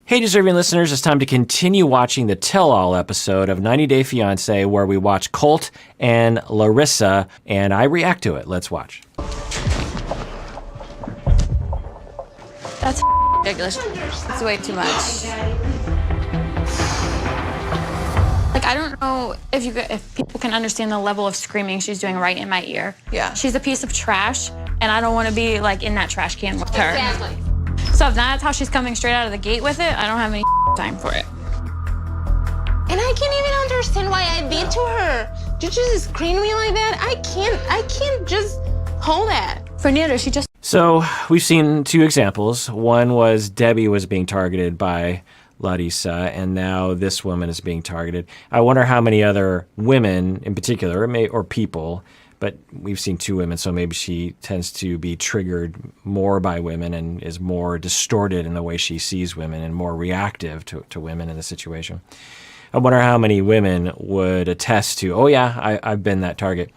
Hey, deserving listeners, it's time to continue watching the tell-all episode of 90 Day Fiancé where we watch Colt and Larissa, and I react to it. Let's watch. That's ridiculous. It's way too much. Like, I don't know if people can understand the level of screaming she's doing right in my ear. Yeah. She's a piece of trash, and I don't want to be, like, in that trash can with her. Exactly. So if that's how she's coming straight out of the gate with it, I don't have any time for it. And I can't even understand why I did to her. Did you just scream me like that? I can't just hold that. Fernanda, she just... So we've seen two examples. One was Debbie was being targeted by Larissa, and now this woman is being targeted. I wonder how many other women in particular, or people, but we've seen two women, so maybe she tends to be triggered more by women and is more distorted in the way she sees women and more reactive to women in the situation. I wonder how many women would attest to, oh yeah, I've been that target.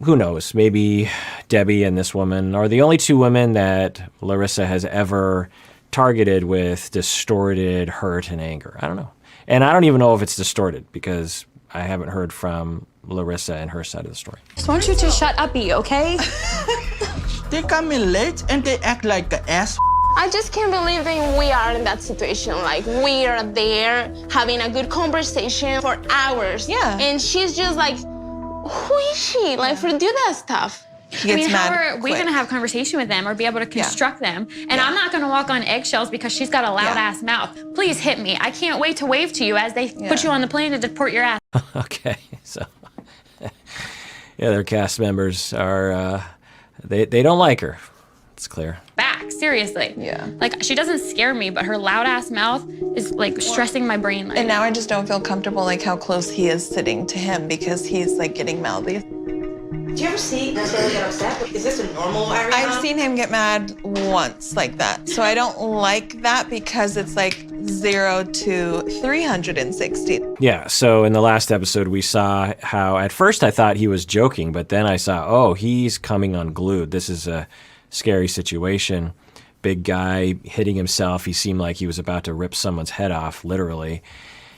Who knows? Maybe Debbie and this woman are the only two women that Larissa has ever targeted with distorted hurt and anger. I don't know. And I don't even know if it's distorted because I haven't heard from Larissa and her side of the story. Just want you to shut up, okay? They come in late and they act like an ass. I just can't believe that we are in that situation. Like, we are there having a good conversation for hours. Yeah. And she's just like, who is she? Like, for do that stuff. She gets how mad are we quick. going to have conversation with them or be able to construct them? And I'm not going to walk on eggshells because she's got a loud-ass mouth. Please hit me. I can't wait to wave to you as they put you on the plane to deport your ass. Okay, so yeah, their cast members are, they don't like her. It's clear. Back, seriously. Yeah. Like, she doesn't scare me, but her loud-ass mouth is, like, stressing my brain. Like, And now I just don't feel comfortable, like, how close he is sitting to him because he's, like, getting mouthy. Do you ever see Taylor get upset? Is this a normal area? I've seen him get mad once like that. So I don't like that because it's like 0 to 360. Yeah, so in the last episode, we saw how at first I thought he was joking, but then I saw, oh, he's coming unglued. This is a scary situation. Big guy hitting himself. He seemed like he was about to rip someone's head off, literally.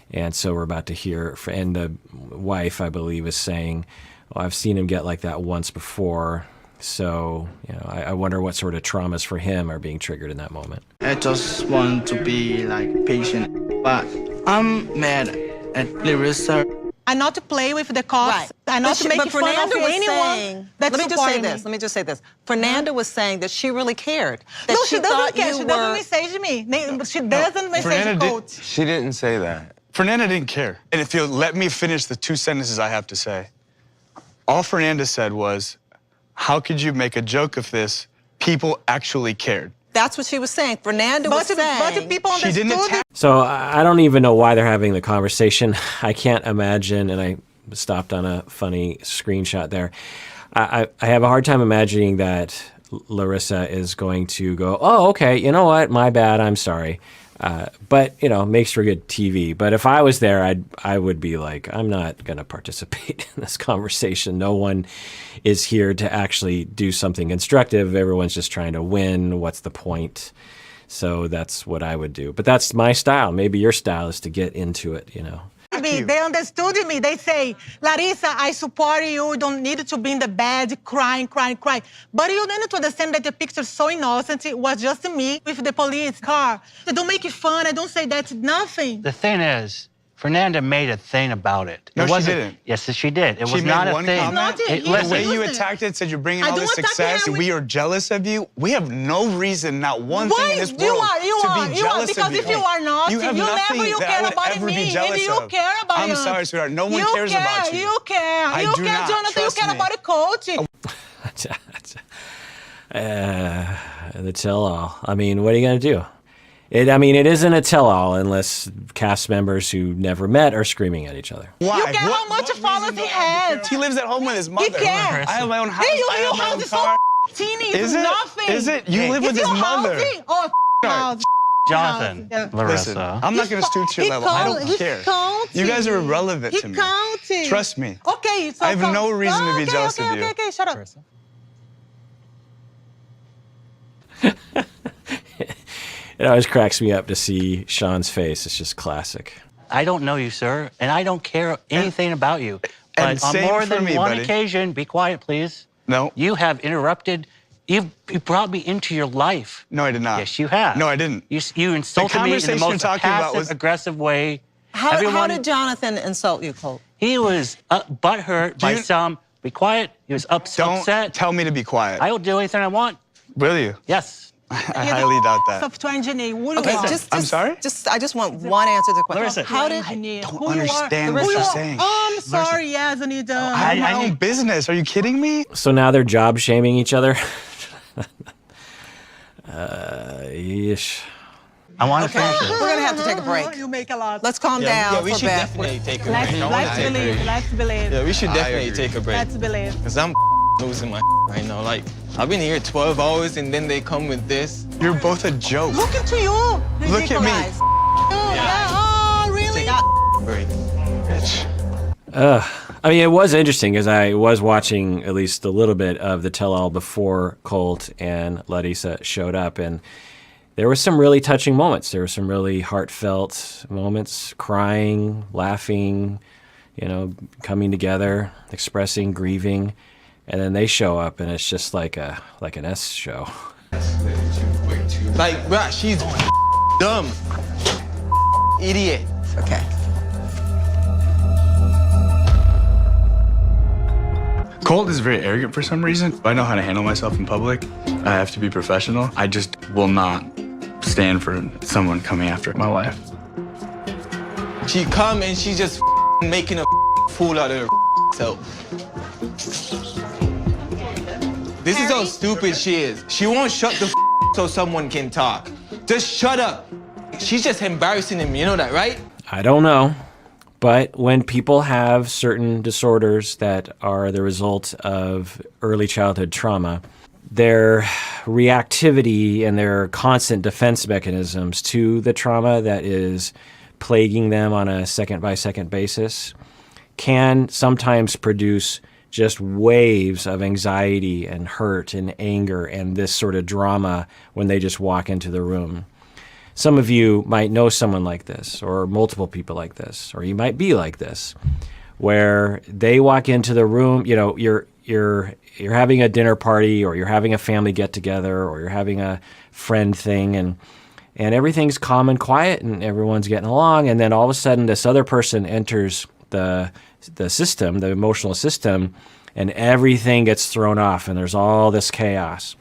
And so we're about to hear, and the wife, I believe, is saying, well, I've seen him get like that once before. So, you know, I wonder what sort of traumas for him are being triggered in that moment. I just want to be like patient, but I'm mad at Larissa. And not to play with the cops, Right. and not to make fun of Fernanda was anyone saying, that's let me just say supporting this. me. Let me just say this. Fernanda was saying that she really cared. That No, she doesn't thought care. you She were... doesn't message me. She doesn't message Colt. She didn't say that. Fernanda didn't care. And if you'll let me finish the two sentences I have to say. All Fernanda said was, how could you make a joke of this? People actually cared. That's what she was saying. Fernanda was saying... But people She understood didn't it. attack. So I don't even know why they're having the conversation. I can't imagine, and I stopped on a funny screenshot there. I have a hard time imagining that Larissa is going to go, oh, okay, you know what, my bad, I'm sorry. But, you know, makes for good TV. But if I was there, I would be like, I'm not going to participate in this conversation. No one is here to actually do something constructive. Everyone's just trying to win. What's the point? So that's what I would do. But that's my style. Maybe your style is to get into it, you know. They understood me. They say, Larissa, I support you. You don't need to be in the bed crying. But you need to understand that the picture's so innocent. It was just me with the police car. They don't make it fun. I don't say that, nothing. The thing is, Fernanda made a thing about it. No, It she wasn't- didn't. Yes, she did. It She was made not a one thing. comment. The The way you attacked it, said you're bringing I all this don't attack success, him. we are jealous of you. We have no reason, not one Why? thing in this You world are, to be jealous because of you. if you are not, you have you nothing never you that care I would about ever me. be jealous And you of. care about I'm us. sorry, sweetheart. No one You cares care, about you. You care. I you do care, not. Jonathan. Trust you care me. about a coach. The tell-all. I mean, what are you going to do? It isn't a tell-all unless cast members who never met are screaming at each other. Why? You care how much followers he has. He lives at home with his mother. cares. I have my own house. Hey, I have my house own is car. so teeny. Is It's it? nothing. Is it? You live with It's his your mother. housing. Oh, house. Jonathan, Yeah. Larissa. Listen, I'm not going to stoop to your level. I don't care. You guys are irrelevant to me. Counting. Trust me. Okay, so I have no reason to be jealous of you. Okay, shut up. It always cracks me up to see Sean's face. It's just classic. I don't know you, sir, and I don't care anything about you. And But on same more for than me, one buddy. occasion, be quiet, please. No. You have interrupted. You brought me into your life. No, I did not. Yes, you have. No, I didn't. You insulted me in the conversation you're most talking about was- passive-aggressive way. How did Jonathan insult you, Colt? He was butthurt by some. Be quiet. He was Don't upset. tell me to be quiet. I will do anything I want. Will you? Yes. I highly doubt that. Software engineer. Who you Okay, are? I'm sorry? I just want one answer to the question. Larissa. How did Engineer. Don't Who you are? understand what Who you you're are? saying. Oh, I'm sorry. Yes, Anita. I have my own business. Are you kidding me? So now they're job shaming each other. Yeesh. I want to Okay, finish it. we're gonna have to take a break. You make a lot. Let's calm down Yeah, we for should Beth. definitely take a Let's, break. let's believe. Let's believe. Yeah, we should definitely take a break. Let's believe. Because I'm losing my right now. Like, I've been here 12 hours and then they come with this. You're both a joke. Look into you. Look at me. Ridiculous. Yeah. Oh, really? Break. Bitch. I mean, it was interesting because I was watching at least a little bit of the tell-all before Colt and Larissa showed up, and there were some really touching moments. There were some really heartfelt moments, crying, laughing, you know, coming together, expressing, grieving, and then they show up, and it's just like an S show. Like, bruh, she's dumb. Idiot. Okay. Colt is very arrogant for some reason. I know how to handle myself in public. I have to be professional. I just will not stand for someone coming after my wife. She come and she's just making a fool out of herself. This is how stupid she is. She won't shut the so someone can talk. Just shut up. She's just embarrassing him, you know that, right? I don't know. But when people have certain disorders that are the result of early childhood trauma, their reactivity and their constant defense mechanisms to the trauma that is plaguing them on a second-by-second basis can sometimes produce just waves of anxiety and hurt and anger and this sort of drama when they just walk into the room. Some of you might know someone like this, or multiple people like this, or you might be like this, where they walk into the room. You know, you're having a dinner party, or you're having a family get together, or you're having a friend thing, and everything's calm and quiet, and everyone's getting along, and then all of a sudden, this other person enters the system, the emotional system, and everything gets thrown off, and there's all this chaos.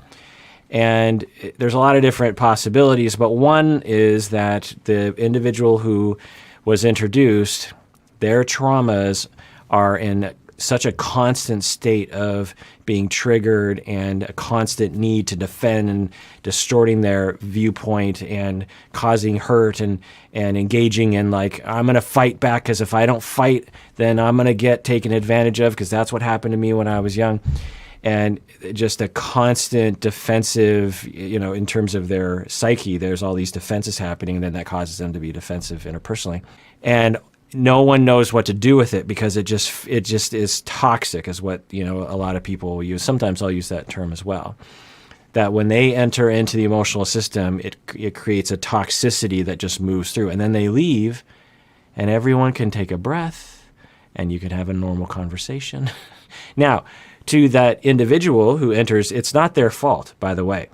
And there's a lot of different possibilities, but one is that the individual who was introduced, their traumas are in such a constant state of being triggered and a constant need to defend and distorting their viewpoint and causing hurt and engaging in like, I'm going to fight back because if I don't fight, then I'm going to get taken advantage of because that's what happened to me when I was young. And just a constant defensive, you know, in terms of their psyche, there's all these defenses happening, and then that causes them to be defensive interpersonally. And no one knows what to do with it because it just is toxic, is what, you know, a lot of people will use. Sometimes I'll use that term as well. That when they enter into the emotional system, it creates a toxicity that just moves through. And then they leave, and everyone can take a breath, and you can have a normal conversation. Now, to that individual who enters, it's not their fault, by the way.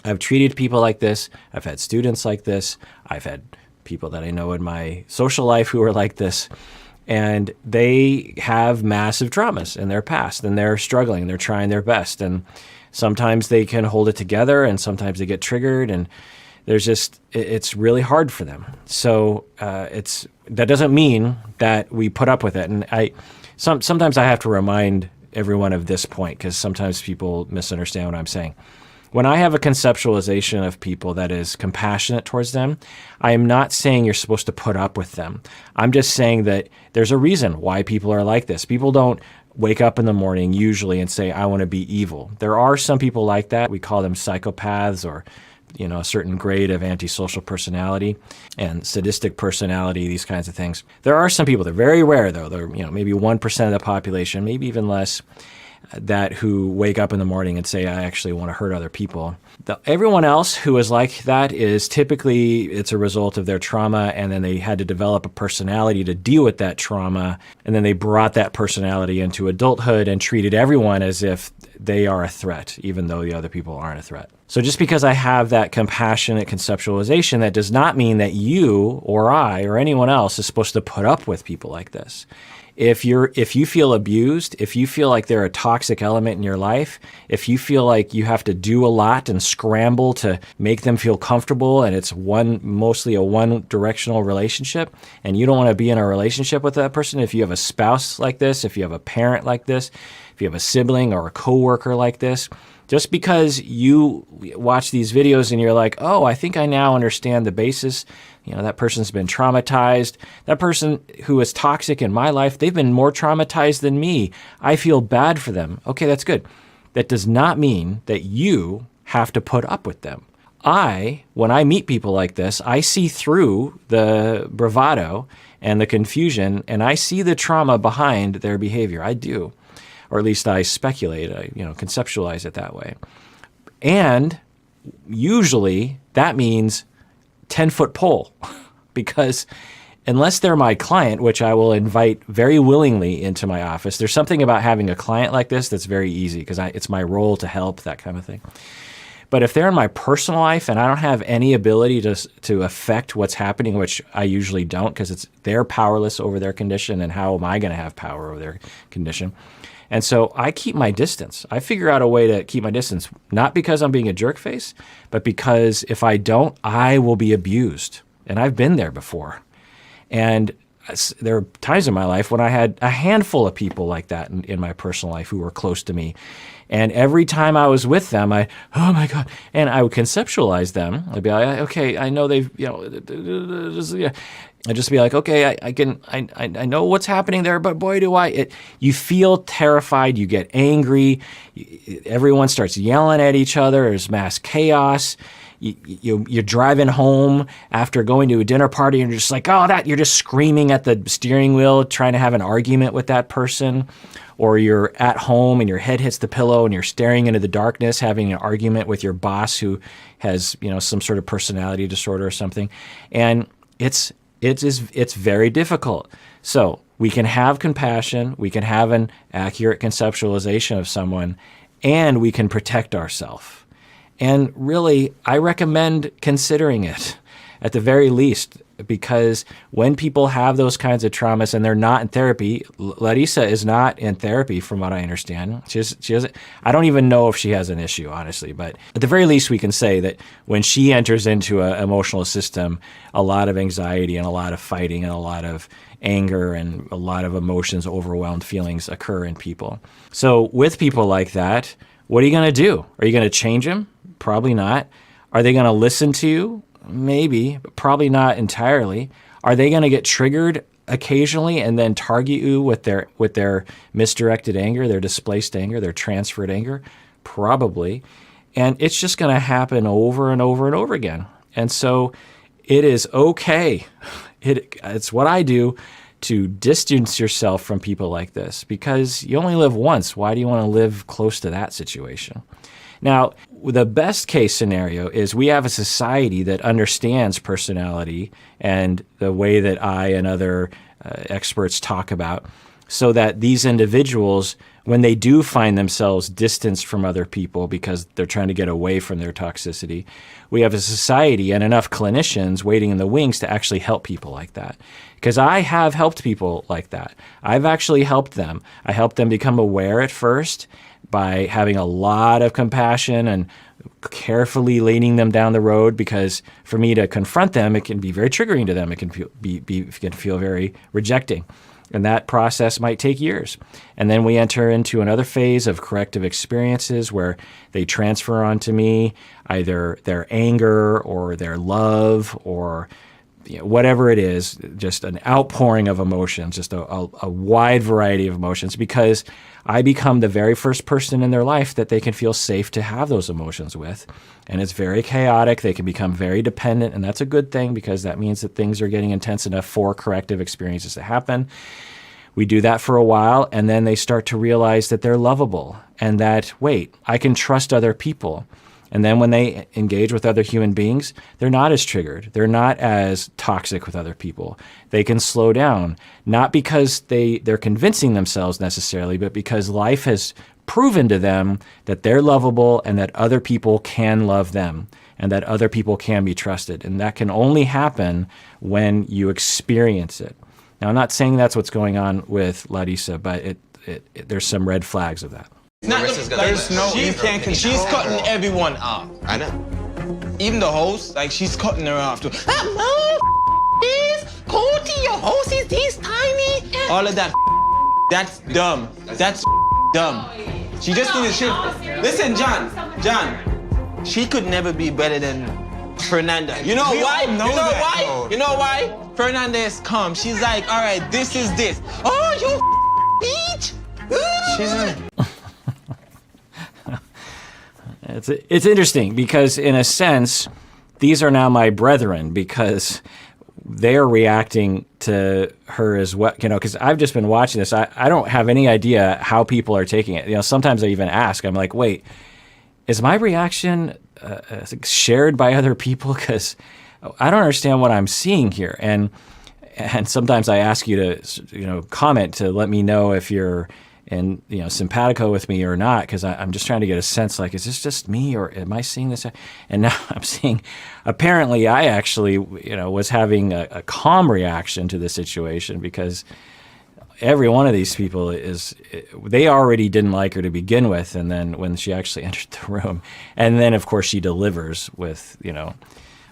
I've treated people like this. I've had students like this. I've had people that I know in my social life who are like this. And they have massive traumas in their past, and they're struggling, and they're trying their best. And sometimes they can hold it together, and sometimes they get triggered, and it's really hard for them. So that doesn't mean that we put up with it. And sometimes I have to remind everyone of this point because sometimes people misunderstand what I'm saying. When I have a conceptualization of people that is compassionate towards them, I am not saying you're supposed to put up with them. I'm just saying that there's a reason why people are like this. People don't wake up in the morning usually and say, I want to be evil. There are some people like that. We call them psychopaths, or you know, a certain grade of antisocial personality and sadistic personality, these kinds of things. There are some people, they're very rare though, they're, you know, maybe 1% of the population, maybe even less, that who wake up in the morning and say, I actually want to hurt other people. Everyone else who is like that is typically, it's a result of their trauma, and then they had to develop a personality to deal with that trauma, and then they brought that personality into adulthood and treated everyone as if they are a threat, even though the other people aren't a threat. So just because I have that compassionate conceptualization, that does not mean that you or I or anyone else is supposed to put up with people like this. If you feel abused, if you feel like they're a toxic element in your life, if you feel like you have to do a lot and scramble to make them feel comfortable, and it's mostly a one-directional relationship, and you don't want to be in a relationship with that person, if you have a spouse like this, if you have a parent like this, if you have a sibling or a coworker like this, just because you watch these videos and you're like, oh, I think I now understand the basis. That person's been traumatized. That person who is toxic in my life, they've been more traumatized than me. I feel bad for them. Okay, that's good. That does not mean that you have to put up with them. When I meet people like this, I see through the bravado and the confusion, and I see the trauma behind their behavior. I do. Or at least I speculate, conceptualize it that way. And usually that means 10-foot pole, because unless they're my client, which I will invite very willingly into my office, there's something about having a client like this that's very easy, because it's my role to help, that kind of thing. But if they're in my personal life and I don't have any ability to affect what's happening, which I usually don't, because they're powerless over their condition, and how am I going to have power over their condition? And so I keep my distance. I figure out a way to keep my distance, not because I'm being a jerk face, but because if I don't, I will be abused. And I've been there before. And there are times in my life when I had a handful of people like that in my personal life who were close to me. And every time I was with them, oh my God, and I would conceptualize them. I'd be like, okay, I know they've, I'd just be like, okay, I know what's happening there, but boy, do you feel terrified, you get angry, everyone starts yelling at each other, there's mass chaos. You're driving home after going to a dinner party and you're just like, you're just screaming at the steering wheel, trying to have an argument with that person. Or you're at home and your head hits the pillow and you're staring into the darkness, having an argument with your boss who has, some sort of personality disorder or something. And it's very difficult. So we can have compassion, we can have an accurate conceptualization of someone, and we can protect ourselves. And really, I recommend considering it at the very least, because when people have those kinds of traumas and they're not in therapy, Larissa is not in therapy from what I understand. She has, I don't even know if she has an issue, honestly, but at the very least we can say that when she enters into an emotional system, a lot of anxiety and a lot of fighting and a lot of anger and a lot of emotions, overwhelmed feelings occur in people. So with people like that, what are you going to do? Are you going to change them? Probably not. Are they going to listen to you? Maybe, but probably not entirely. Are they going to get triggered occasionally and then target you with their misdirected anger, their displaced anger, their transferred anger? Probably. And it's just going to happen over and over and over again. And so it is okay. It's what I do to distance yourself from people like this, because you only live once. Why do you want to live close to that situation? Now, the best case scenario is we have a society that understands personality and the way that I and other experts talk about, so that these individuals, when they do find themselves distanced from other people because they're trying to get away from their toxicity, we have a society and enough clinicians waiting in the wings to actually help people like that. Because I have helped people like that. I've actually helped them. I helped them become aware at first by having a lot of compassion and carefully leading them down the road, because for me to confront them, it can be very triggering to them. It can feel very rejecting. And that process might take years. And then we enter into another phase of corrective experiences where they transfer onto me either their anger or their love or whatever it is, just an outpouring of emotions, just a wide variety of emotions, because I become the very first person in their life that they can feel safe to have those emotions with. And it's very chaotic. They can become very dependent, and that's a good thing, because that means that things are getting intense enough for corrective experiences to happen. we do that for a while, and then they start to realize that they're lovable and that, wait, I can trust other people. And then when they engage with other human beings, they're not as triggered. They're not as toxic with other people. They can slow down, not because they're convincing themselves necessarily, but because life has proven to them that they're lovable and that other people can love them and that other people can be trusted. And that can only happen when you experience it. Now, I'm not saying that's what's going on with Larissa, but there's some red flags of that. She's cutting everyone off. I know. Even the host, like she's cutting her off too. This Colty, your host is this tiny. All of that, that's dumb. That's dumb. She just needs to shift. Listen, John, she could never be better than Fernanda. You know why? You know why? Fernanda is calm. She's like, all right, this is this. Oh, you bitch. It's interesting because in a sense, these are now my brethren because they are reacting to her as well, because I've just been watching this. I don't have any idea how people are taking it. Sometimes I even ask, I'm like, wait, is my reaction shared by other people? Because I don't understand what I'm seeing here. And sometimes I ask you to, comment to let me know if you're simpatico with me or not, because I'm just trying to get a sense, like, is this just me or am I seeing this? And now I'm seeing, apparently I actually, was having a calm reaction to the situation because every one of these people they already didn't like her to begin with. And then when she actually entered the room, and then of course she delivers with,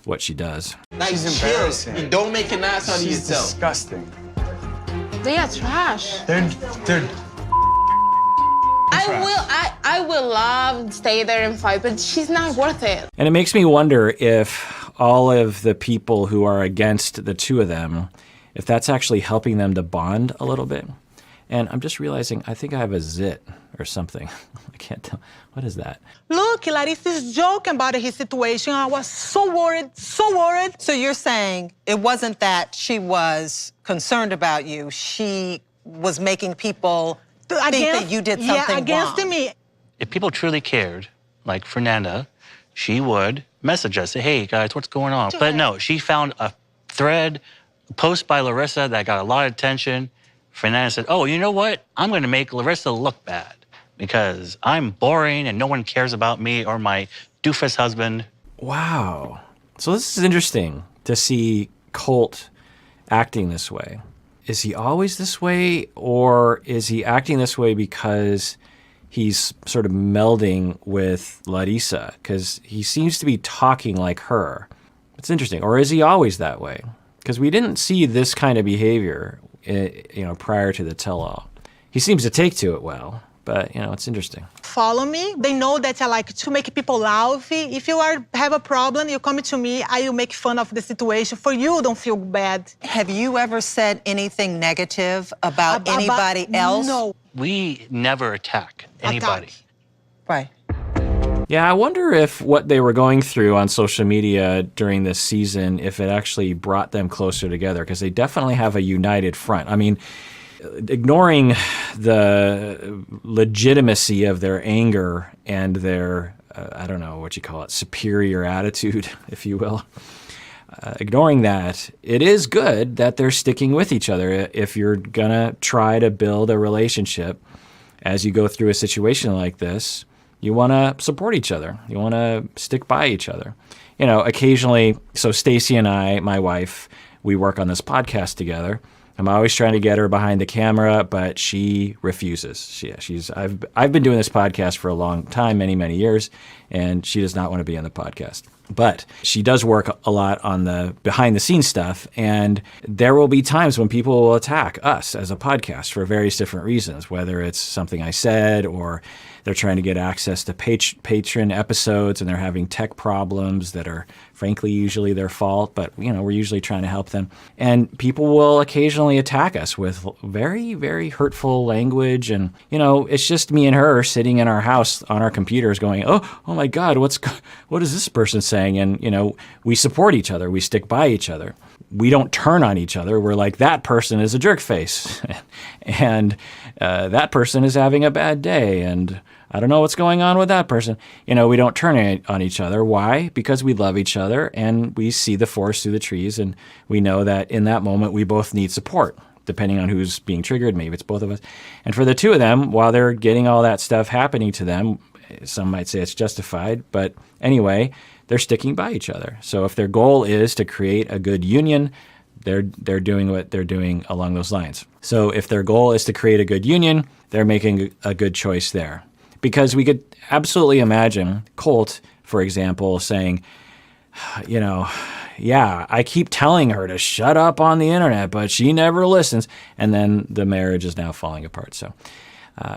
what she does. She's embarrassing. You don't make an ass out of yourself. She's disgusting. They are trash. They're I will love to stay there and fight, but she's not worth it. And it makes me wonder if all of the people who are against the two of them, if that's actually helping them to bond a little bit. And I'm just realizing, I think I have a zit or something. I can't tell. What is that? Look, Larissa's joking about his situation. I was so worried, so worried. So you're saying it wasn't that she was concerned about you. She was making people think that you did something wrong. Yeah, against me. If people truly cared, like Fernanda, she would message us, say, hey, guys, what's going on? But no, she found a thread, a post by Larissa that got a lot of attention. Fernanda said, oh, you know what? I'm going to make Larissa look bad because I'm boring and no one cares about me or my doofus husband. Wow. So this is interesting to see Colt acting this way. Is he always this way, or is he acting this way because he's sort of melding with Larissa? Because he seems to be talking like her. It's interesting. Or is he always that way? Because we didn't see this kind of behavior, prior to the tell-all. He seems to take to it well, but, it's interesting. Follow me. They know that I like to make people laugh. If you have a problem, you come to me, I will make fun of the situation. For you, don't feel bad. Have you ever said anything negative about anybody else? No. We never attack anybody. Right. Yeah, I wonder if what they were going through on social media during this season, if it actually brought them closer together, because they definitely have a united front. I mean, ignoring the legitimacy of their anger and their, I don't know what you call it, superior attitude, if you will. Ignoring that, it is good that they're sticking with each other. If you're going to try to build a relationship as you go through a situation like this, you want to support each other. You want to stick by each other. Occasionally, so Stacy and I, my wife, we work on this podcast together. I'm always trying to get her behind the camera, but she refuses. I've been doing this podcast for a long time, many, many years, and she does not want to be on the podcast. But she does work a lot on the behind-the-scenes stuff, and there will be times when people will attack us as a podcast for various different reasons, whether it's something I said or they're trying to get access to patron episodes and they're having tech problems that are, frankly, usually their fault, but, we're usually trying to help them. And people will occasionally attack us with very, very hurtful language, and, it's just me and her sitting in our house on our computers going, oh my God, what is this person saying? And, we support each other. We stick by each other. we don't turn on each other. We're like, that person is a jerk face and that person is having a bad day. And I don't know what's going on with that person. We don't turn on each other. Why? Because we love each other and we see the forest through the trees. And we know that in that moment, we both need support, depending on who's being triggered. Maybe it's both of us. And for the two of them, while they're getting all that stuff happening to them, some might say it's justified. But anyway, they're sticking by each other. So if their goal is to create a good union, they're doing what they're doing along those lines. So if their goal is to create a good union, they're making a good choice there. Because we could absolutely imagine Colt, for example, saying, yeah, I keep telling her to shut up on the internet, but she never listens. And then the marriage is now falling apart. So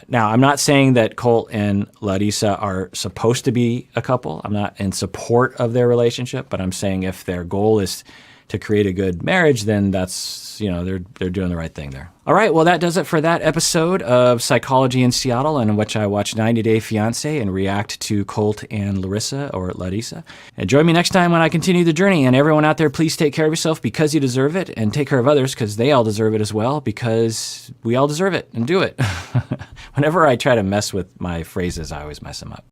now, I'm not saying that Colt and Larissa are supposed to be a couple. I'm not in support of their relationship, but I'm saying if their goal is to create a good marriage, then that's, they're doing the right thing there. All right, well, that does it for that episode of Psychology in Seattle, in which I watched 90 Day Fiancé and react to Colt and Larissa, or Larissa. And join me next time when I continue the journey. And everyone out there, please take care of yourself because you deserve it, and take care of others because they all deserve it as well, because we all deserve it, and do it. Whenever I try to mess with my phrases, I always mess them up.